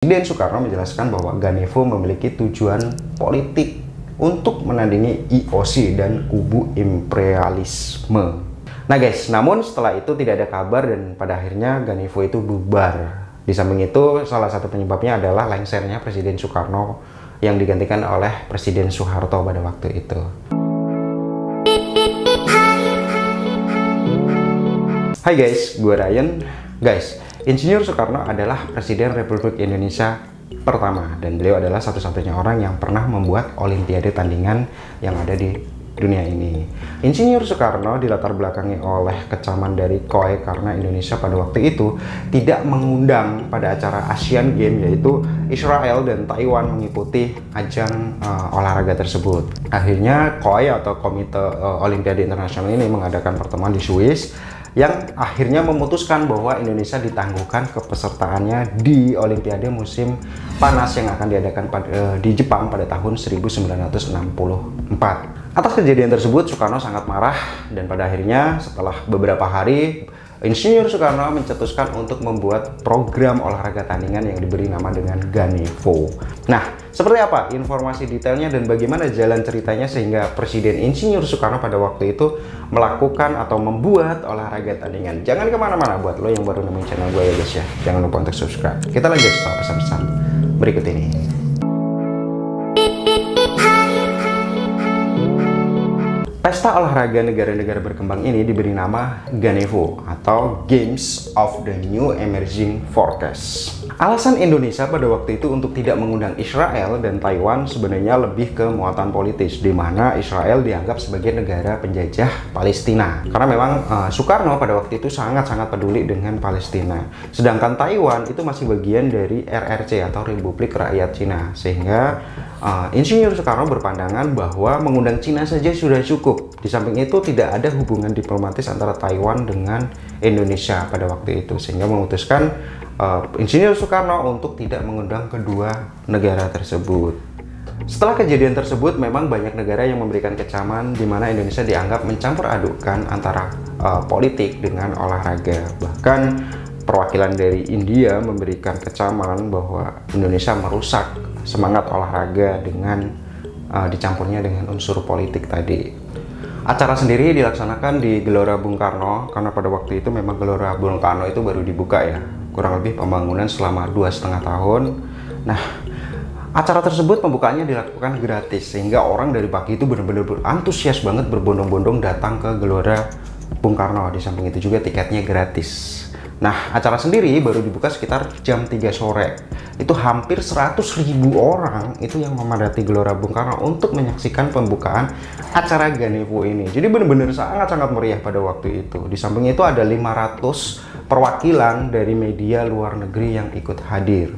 Presiden Soekarno menjelaskan bahwa Ganevo memiliki tujuan politik untuk menandingi IOC dan kubu imperialisme. Nah guys, namun setelah itu tidak ada kabar dan pada akhirnya Ganevo itu bubar. Di samping itu, salah satu penyebabnya adalah lengsernya Presiden Soekarno yang digantikan oleh Presiden Soeharto pada waktu itu. Hai guys, gue Ryan. Guys, Insinyur Soekarno adalah Presiden Republik Indonesia pertama dan beliau adalah satu-satunya orang yang pernah membuat olimpiade tandingan yang ada di dunia ini. Insinyur Soekarno dilatar belakangi oleh kecaman dari KOI karena Indonesia pada waktu itu tidak mengundang pada acara Asian Games, yaitu Israel dan Taiwan mengikuti ajang olahraga tersebut. Akhirnya KOI atau Komite Olimpiade Internasional ini mengadakan pertemuan di Swiss yang akhirnya memutuskan bahwa Indonesia ditangguhkan kepesertaannya di Olimpiade musim panas yang akan diadakan di Jepang pada tahun 1964. Atas kejadian tersebut, Soekarno sangat marah dan pada akhirnya setelah beberapa hari, Insinyur Soekarno mencetuskan untuk membuat program olahraga tandingan yang diberi nama dengan Ganevo. Nah, seperti apa informasi detailnya dan bagaimana jalan ceritanya sehingga Presiden Insinyur Soekarno pada waktu itu melakukan atau membuat olahraga tandingan? Jangan kemana-mana buat lo yang baru nemuin channel gue ya guys ya. Jangan lupa untuk subscribe. Kita lanjut setelah pesan-pesan berikut ini. Pesta olahraga negara-negara berkembang ini diberi nama Ganevo atau Games of the New Emerging Forecast. Alasan Indonesia pada waktu itu untuk tidak mengundang Israel dan Taiwan sebenarnya lebih ke muatan politis, di mana Israel dianggap sebagai negara penjajah Palestina. Karena memang Soekarno pada waktu itu sangat-sangat peduli dengan Palestina. Sedangkan Taiwan itu masih bagian dari RRC atau Republik Rakyat Cina, sehingga Insinyur Soekarno berpandangan bahwa mengundang Cina saja sudah cukup. Di samping itu tidak ada hubungan diplomatis antara Taiwan dengan Indonesia pada waktu itu, sehingga memutuskan Insinyur Soekarno untuk tidak mengundang kedua negara tersebut. Setelah kejadian tersebut, memang banyak negara yang memberikan kecaman di mana Indonesia dianggap mencampur adukkan antara politik dengan olahraga. Bahkan perwakilan dari India memberikan kecaman bahwa Indonesia merusak semangat olahraga dengan dicampurnya dengan unsur politik tadi. Acara sendiri dilaksanakan di Gelora Bung Karno karena pada waktu itu memang Gelora Bung Karno itu baru dibuka ya, kurang lebih pembangunan selama 2,5 tahun. Nah, acara tersebut pembukaannya dilakukan gratis sehingga orang dari pagi itu benar-benar antusias banget berbondong-bondong datang ke Gelora Bung Karno. Di samping itu juga tiketnya gratis. Nah, acara sendiri baru dibuka sekitar jam 3 sore. Itu hampir 100.000 orang itu yang memadati Gelora Bung Karno untuk menyaksikan pembukaan acara Ganevo ini. Jadi benar-benar sangat-sangat meriah pada waktu itu. Di samping itu ada 500 perwakilan dari media luar negeri yang ikut hadir.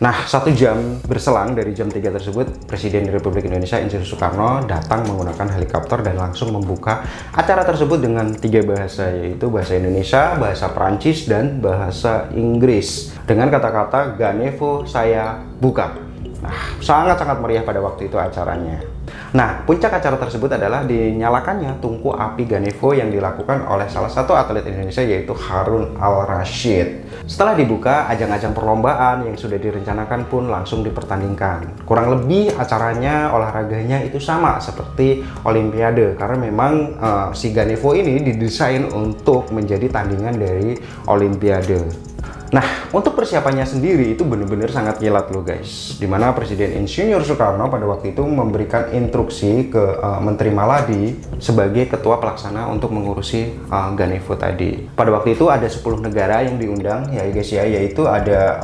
Nah, 1 jam berselang dari jam 3 tersebut, Presiden Republik Indonesia Insinyur Soekarno datang menggunakan helikopter dan langsung membuka acara tersebut dengan 3 bahasa, yaitu bahasa Indonesia, bahasa Perancis, dan bahasa Inggris. Dengan kata-kata Ganevo saya buka. Nah, sangat-sangat meriah pada waktu itu acaranya. Nah, puncak acara tersebut adalah dinyalakannya tungku api Ganevo yang dilakukan oleh salah satu atlet Indonesia yaitu Harun Al-Rashid. Setelah dibuka, ajang-ajang perlombaan yang sudah direncanakan pun langsung dipertandingkan. Kurang lebih acaranya, olahraganya itu sama seperti Olimpiade karena memang si Ganevo ini didesain untuk menjadi tandingan dari Olimpiade. Nah, untuk persiapannya sendiri itu benar-benar sangat kilat loh guys. Dimana Presiden Insinyur Soekarno pada waktu itu memberikan instruksi ke Menteri Maladi sebagai ketua pelaksana untuk mengurusi Ganevo tadi. Pada waktu itu ada 10 negara yang diundang ya guys ya, yaitu ada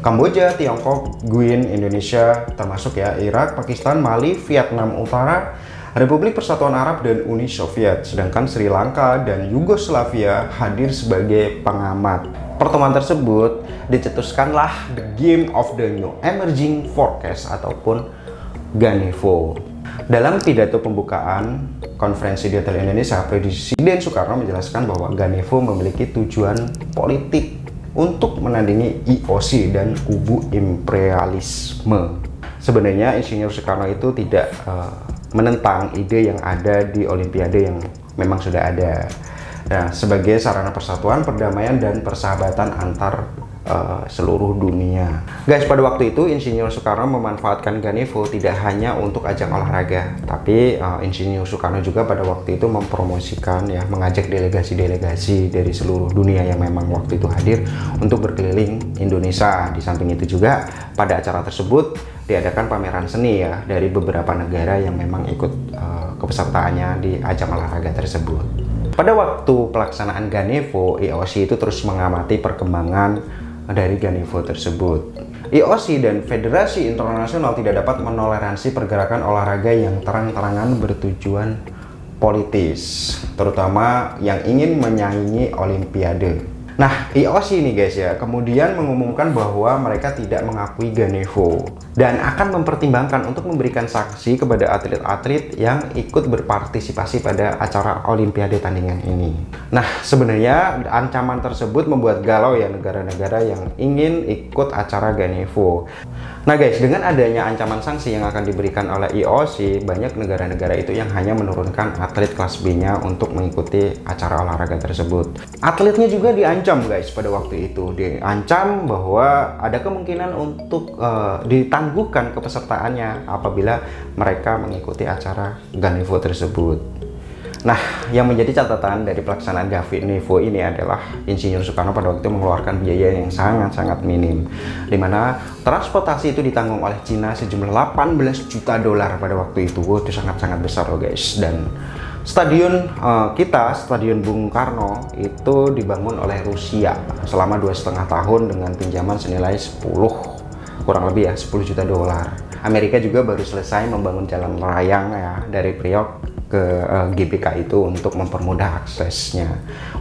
Kamboja, Tiongkok, Guin, Indonesia, termasuk ya Irak, Pakistan, Mali, Vietnam Utara, Republik Persatuan Arab, dan Uni Soviet. Sedangkan Sri Lanka dan Yugoslavia hadir sebagai pengamat. Pertemuan tersebut dicetuskanlah The Game of the New Emerging Forecast ataupun Ganevo. Dalam pidato pembukaan Konferensi Detail Indonesia, Presiden Soekarno menjelaskan bahwa Ganevo memiliki tujuan politik untuk menandingi IOC dan kubu imperialisme. Sebenarnya Insinyur Soekarno itu tidak menentang ide yang ada di Olimpiade yang memang sudah ada. Nah, sebagai sarana persatuan, perdamaian, dan persahabatan antar seluruh dunia. Guys, pada waktu itu Insinyur Soekarno memanfaatkan Ganevo tidak hanya untuk ajang olahraga, tapi Insinyur Soekarno juga pada waktu itu mempromosikan ya, mengajak delegasi-delegasi dari seluruh dunia yang memang waktu itu hadir untuk berkeliling Indonesia. Di samping itu juga pada acara tersebut diadakan pameran seni ya dari beberapa negara yang memang ikut kepesertaannya di ajang olahraga tersebut. Pada waktu pelaksanaan Ganevo, IOC itu terus mengamati perkembangan dari Ganevo tersebut. IOC dan Federasi Internasional tidak dapat menoleransi pergerakan olahraga yang terang-terangan bertujuan politis, terutama yang ingin menyaingi Olimpiade. Nah, IOC ini guys ya, kemudian mengumumkan bahwa mereka tidak mengakui Ganevo dan akan mempertimbangkan untuk memberikan sanksi kepada atlet-atlet yang ikut berpartisipasi pada acara Olimpiade tandingan ini. Nah, sebenarnya ancaman tersebut membuat galau ya negara-negara yang ingin ikut acara Ganevo. Nah guys, dengan adanya ancaman sanksi yang akan diberikan oleh IOC, banyak negara-negara itu yang hanya menurunkan atlet kelas B-nya untuk mengikuti acara olahraga tersebut. Atletnya juga diancam guys pada waktu itu, diancam bahwa ada kemungkinan untuk ditangguhkan kepesertaannya apabila mereka mengikuti acara Ganevo tersebut. Nah, yang menjadi catatan dari pelaksanaan Ganevo ini adalah Insinyur Soekarno pada waktu itu mengeluarkan biaya yang sangat-sangat minim, di mana transportasi itu ditanggung oleh Cina sejumlah 18 juta dolar pada waktu itu. Itu sangat-sangat besar loh guys. Dan stadion Stadion Bung Karno itu dibangun oleh Rusia selama 2,5 tahun dengan pinjaman senilai 10 juta dolar. Amerika juga baru selesai membangun jalan layang ya dari Priok ke GBK itu untuk mempermudah aksesnya.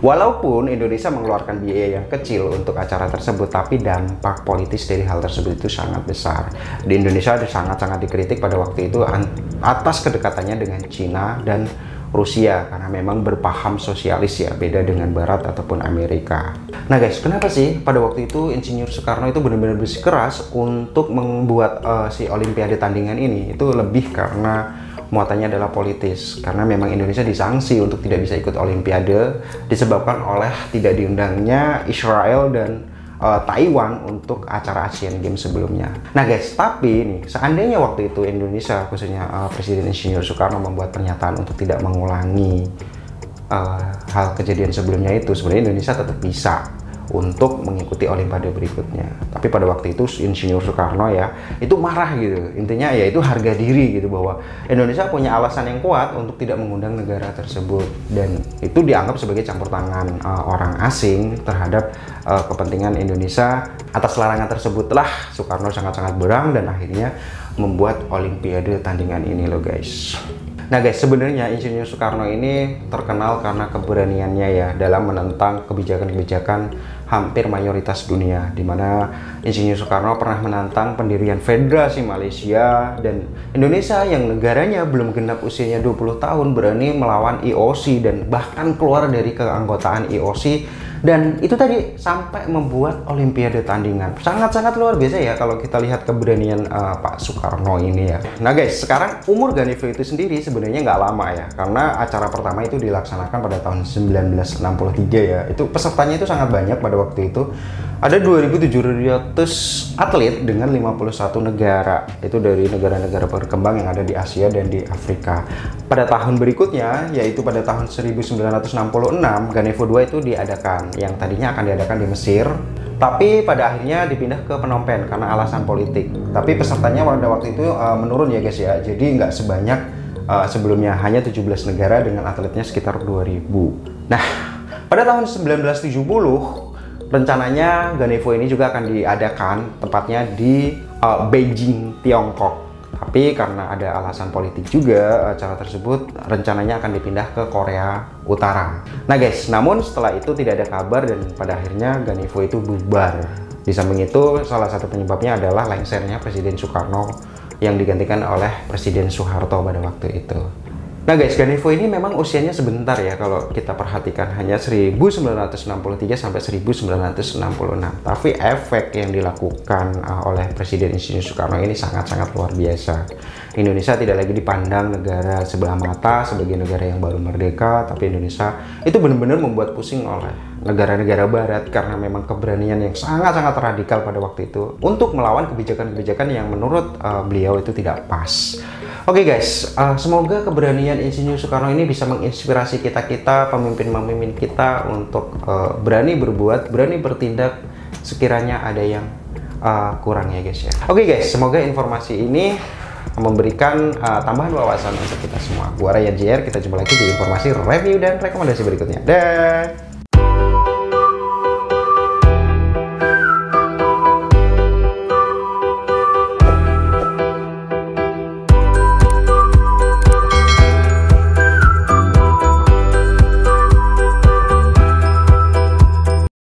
Walaupun Indonesia mengeluarkan biaya yang kecil untuk acara tersebut, tapi dampak politis dari hal tersebut itu sangat besar. Di Indonesia sangat-sangat dikritik pada waktu itu atas kedekatannya dengan Cina dan Rusia karena memang berpaham sosialis ya, beda dengan Barat ataupun Amerika. Nah guys, kenapa sih pada waktu itu Insinyur Soekarno itu benar-benar bersikeras untuk membuat si Olimpiade tandingan ini? Itu lebih karena muatannya adalah politis, karena memang Indonesia disanksi untuk tidak bisa ikut Olimpiade disebabkan oleh tidak diundangnya Israel dan Taiwan untuk acara Asian Games sebelumnya. Nah guys, tapi nih seandainya waktu itu Indonesia khususnya Presiden Insinyur Soekarno membuat pernyataan untuk tidak mengulangi hal kejadian sebelumnya itu, sebenarnya Indonesia tetap bisa untuk mengikuti Olimpiade berikutnya. Tapi pada waktu itu Insinyur Soekarno ya itu marah gitu, intinya ya itu harga diri gitu, bahwa Indonesia punya alasan yang kuat untuk tidak mengundang negara tersebut, dan itu dianggap sebagai campur tangan orang asing terhadap kepentingan Indonesia. Atas larangan tersebutlah Soekarno sangat-sangat berang dan akhirnya membuat Olimpiade tandingan ini loh guys. Nah guys, sebenarnya Insinyur Soekarno ini terkenal karena keberaniannya ya dalam menentang kebijakan-kebijakan hampir mayoritas dunia, di mana Insinyur Soekarno pernah menantang pendirian Federasi Malaysia, dan Indonesia yang negaranya belum genap usianya 20 tahun berani melawan IOC dan bahkan keluar dari keanggotaan IOC. Dan itu tadi sampai membuat Olimpiade tandingan. Sangat-sangat luar biasa ya kalau kita lihat keberanian Pak Soekarno ini ya. Nah guys, sekarang umur Ganevo itu sendiri sebenarnya nggak lama ya, karena acara pertama itu dilaksanakan pada tahun 1963 ya. Itu pesertanya itu sangat banyak pada waktu itu. Ada 2.700 atlet dengan 51 negara. Itu dari negara-negara berkembang yang ada di Asia dan di Afrika. Pada tahun berikutnya, yaitu pada tahun 1966, Ganevo II itu diadakan, yang tadinya akan diadakan di Mesir, tapi pada akhirnya dipindah ke Phnom Penh karena alasan politik. Tapi pesertanya pada waktu itu menurun ya guys ya, jadi nggak sebanyak sebelumnya, hanya 17 negara dengan atletnya sekitar 2.000. Nah, pada tahun 1970 rencananya Ganevo ini juga akan diadakan tepatnya di Beijing, Tiongkok. Tapi karena ada alasan politik juga, acara tersebut rencananya akan dipindah ke Korea Utara. Nah guys, namun setelah itu tidak ada kabar dan pada akhirnya Ganevo itu bubar. Di samping itu, salah satu penyebabnya adalah lengsernya Presiden Soekarno yang digantikan oleh Presiden Soeharto pada waktu itu. Nah guys, Ganevo ini memang usianya sebentar ya kalau kita perhatikan, hanya 1963 sampai 1966. Tapi efek yang dilakukan oleh Presiden Insinyur Soekarno ini sangat-sangat luar biasa. Indonesia tidak lagi dipandang negara sebelah mata sebagai negara yang baru merdeka, tapi Indonesia itu benar-benar membuat pusing oleh negara-negara barat karena memang keberanian yang sangat-sangat radikal pada waktu itu untuk melawan kebijakan-kebijakan yang menurut beliau itu tidak pas. Oke guys, semoga keberanian Insinyur Soekarno ini bisa menginspirasi kita-kita, pemimpin-pemimpin kita untuk berani berbuat, berani bertindak sekiranya ada yang kurang ya guys ya. Oke guys, semoga informasi ini memberikan tambahan wawasan untuk kita semua. Gua Ryan JR, kita jumpa lagi di informasi review dan rekomendasi berikutnya. Dah.